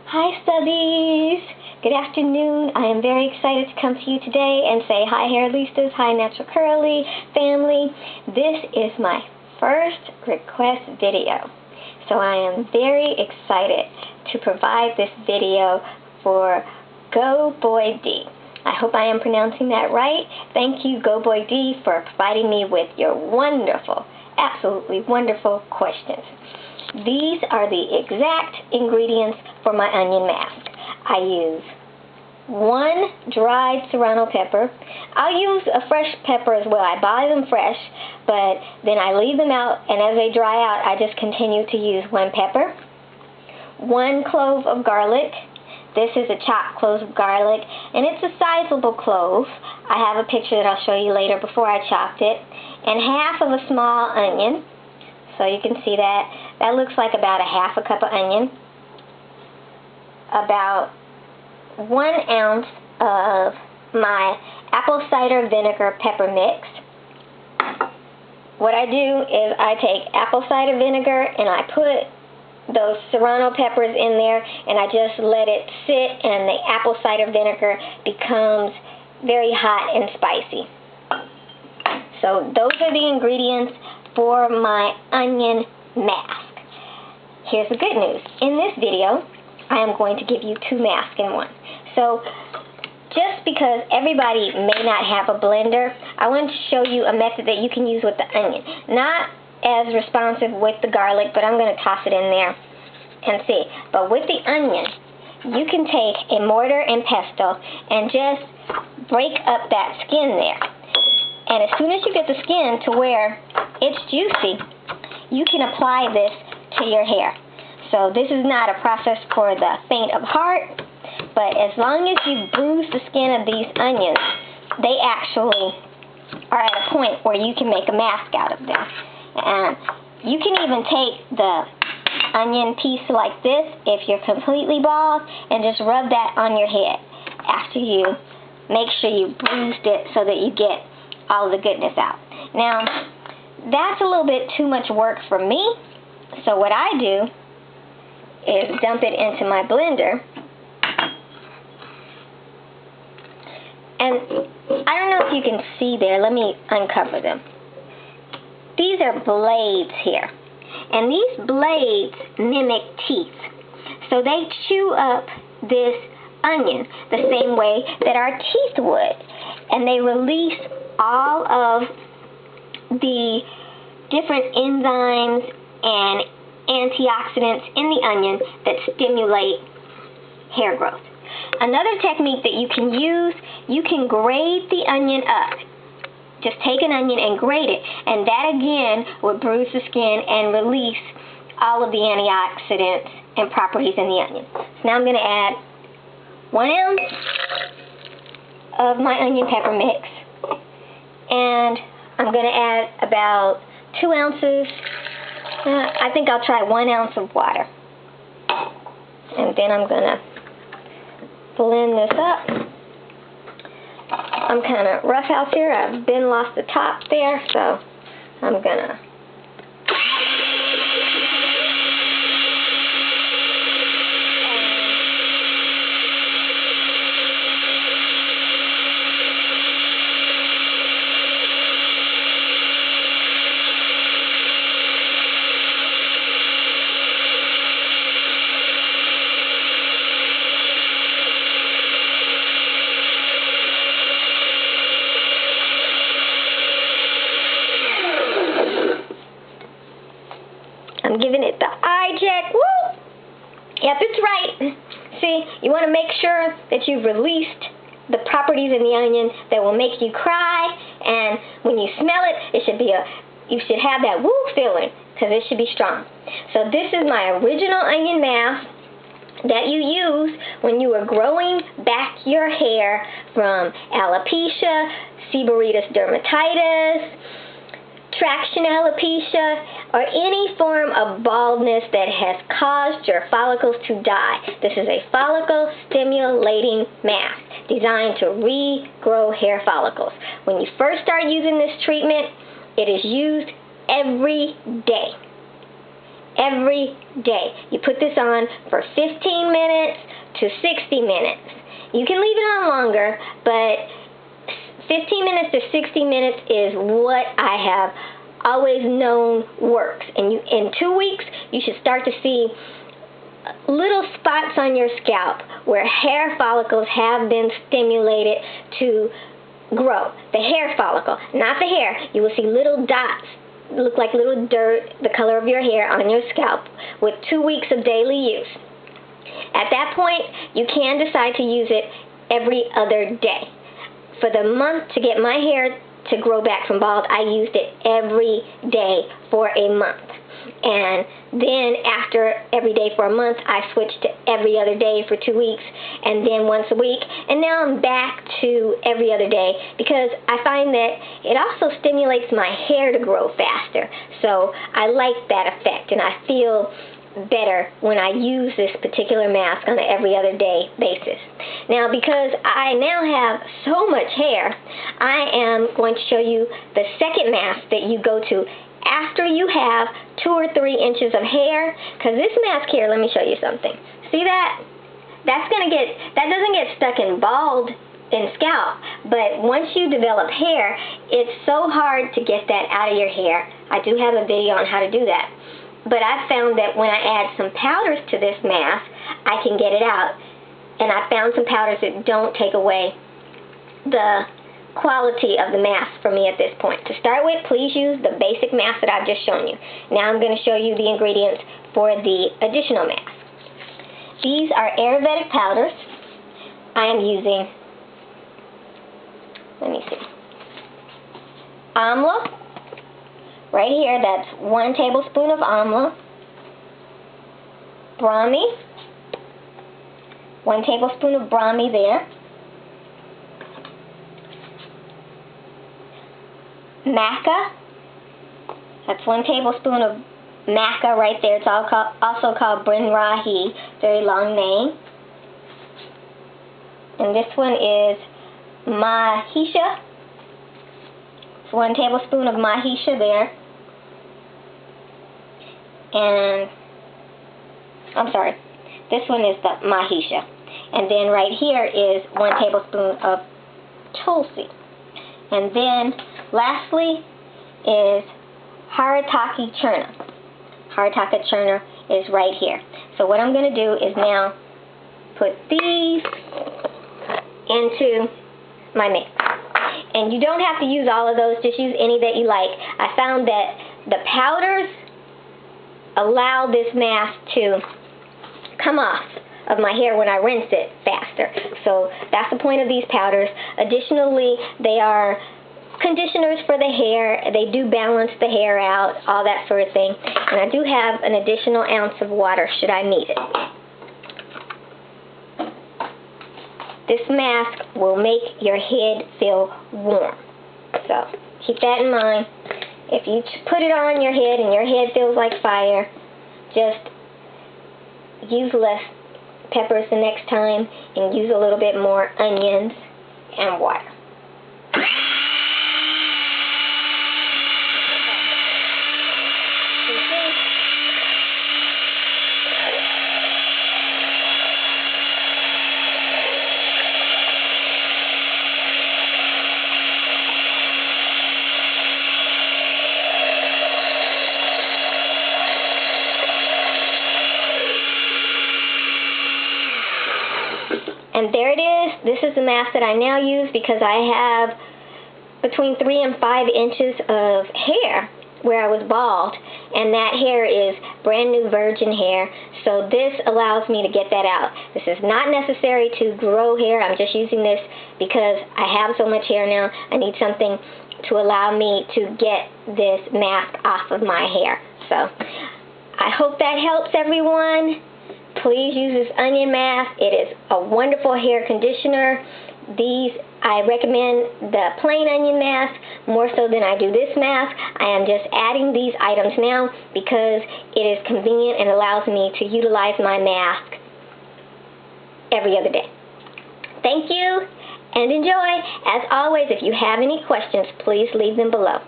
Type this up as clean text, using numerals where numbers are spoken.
Hi, Stubbies. Good afternoon. I am very excited to come to you today and say hi, Hairlistas, hi, Natural Curly family. This is my first request video, so I am very excited to provide this video for Go Boy D. I hope I am pronouncing that right. Thank you, Go Boy D, for providing me with your wonderful, absolutely wonderful questions. These are the exact ingredients for my onion mask. I use 1 dried serrano pepper. I'll use a fresh pepper as well. I buy them fresh, but then I leave them out, and as they dry out, I just continue to use 1 pepper. 1 clove of garlic. This is a chopped clove of garlic, and it's a sizable clove. I have a picture that I'll show you later before I chopped it. And half of a small onion. So you can see that. That looks like about a half a cup of onion. About 1 ounce of my apple cider vinegar pepper mix. What I do is I take apple cider vinegar and I put those serrano peppers in there and I just let it sit, and the apple cider vinegar becomes very hot and spicy. So those are the ingredients for my onion mask. Here's the good news. In this video, I am going to give you 2 masks in one. So just because everybody may not have a blender, I want to show you a method that you can use with the onion. Not as responsive with the garlic, but I'm going to toss it in there and see. But with the onion, you can take a mortar and pestle and just break up that skin there. And as soon as you get the skin to where it's juicy, you can apply this to your hair. So this is not a process for the faint of heart, but as long as you bruise the skin of these onions, they actually are at a point where you can make a mask out of them. And you can even take the onion piece like this, if you're completely bald, and just rub that on your head after you make sure you bruised it so that you get all the goodness out. Now, that's a little bit too much work for me, so what I do is dump it into my blender. And I don't know if you can see there. Let me uncover them. These are blades here. And these blades mimic teeth. So they chew up this onion the same way that our teeth would. And they release all of the different enzymes and antioxidants in the onion that stimulate hair growth. Another technique that you can use, you can grate the onion up. Just take an onion and grate it, and that again will bruise the skin and release all of the antioxidants and properties in the onion. So now I'm going to add 1 ounce of my onion pepper mix, and I'm going to add about 2 ounces. I think I'll try 1 ounce of water. And then I'm going to blend this up. I'm kind of rough out here. I've been lost the top there, so I'm going to giving it the eye check. Woo! Yep, it's right. See, you want to make sure that you've released the properties in the onion that will make you cry, and when you smell it, you should have that woo feeling, because it should be strong. So this is my original onion mask that you use when you are growing back your hair from alopecia, seborrheic dermatitis, traction alopecia, or any form of baldness that has caused your follicles to die. This is a follicle stimulating mask designed to regrow hair follicles. When you first start using this treatment, it is used every day. every day. You put this on for 15 minutes to 60 minutes. You can leave it on longer, but 15 minutes to 60 minutes is what I have always known works. And in 2 weeks, you should start to see little spots on your scalp where hair follicles have been stimulated to grow. The hair follicle, not the hair. You will see little dots, look like little dirt, the color of your hair on your scalp with 2 weeks of daily use. At that point, you can decide to use it every other day. For the month to get my hair to grow back from bald, I used it every day for a month. And then after every day for a month, I switched to every other day for 2 weeks, and then once a week. And now I'm back to every other day because I find that it also stimulates my hair to grow faster. So I like that effect, and I feel better when I use this particular mask on an every other day basis. Now, because I now have so much hair, I am going to show you the second mask that you go to after you have 2 or 3 inches of hair, because this mask here, let me show you something. See that? That doesn't get stuck in bald and scalp, but once you develop hair, it's so hard to get that out of your hair. I do have a video on how to do that. But I found that when I add some powders to this mask, I can get it out. And I found some powders that don't take away the quality of the mask for me at this point. To start with, please use the basic mask that I've just shown you. Now I'm going to show you the ingredients for the additional mask. These are Ayurvedic powders. I am using, let me see, amla. Right here, that's 1 tablespoon of amla. Brahmi, 1 tablespoon of Brahmi there. Maca, that's 1 tablespoon of maca right there. It's also called Brinrahi, very long name. And this one is Mahisha. It's 1 tablespoon of Mahisha there. And, I'm sorry, this one is the Mahisha. And then right here is 1 tablespoon of Tulsi. And then, lastly, is Haritaki Churna. Haritaki Churna is right here. So what I'm going to do is now put these into my mix. And you don't have to use all of those, just use any that you like. I found that the powders allow this mask to come off of my hair when I rinse it faster. So that's the point of these powders. Additionally, they are conditioners for the hair. They do balance the hair out, all that sort of thing. And I do have an additional ounce of water should I need it. This mask will make your head feel warm. So keep that in mind. If you put it on your head and your head feels like fire, just use less peppers the next time and use a little bit more onions and water. And there it is. This is the mask that I now use because I have between 3 and 5 inches of hair where I was bald, and that hair is brand new virgin hair, so this allows me to get that out. This is not necessary to grow hair. I'm just using this because I have so much hair now. I need something to allow me to get this mask off of my hair. So I hope that helps everyone. Please use this onion mask. It is a wonderful hair conditioner. I recommend the plain onion mask more so than I do this mask. I am just adding these items now because it is convenient and allows me to utilize my mask every other day. Thank you and enjoy. As always, if you have any questions, please leave them below.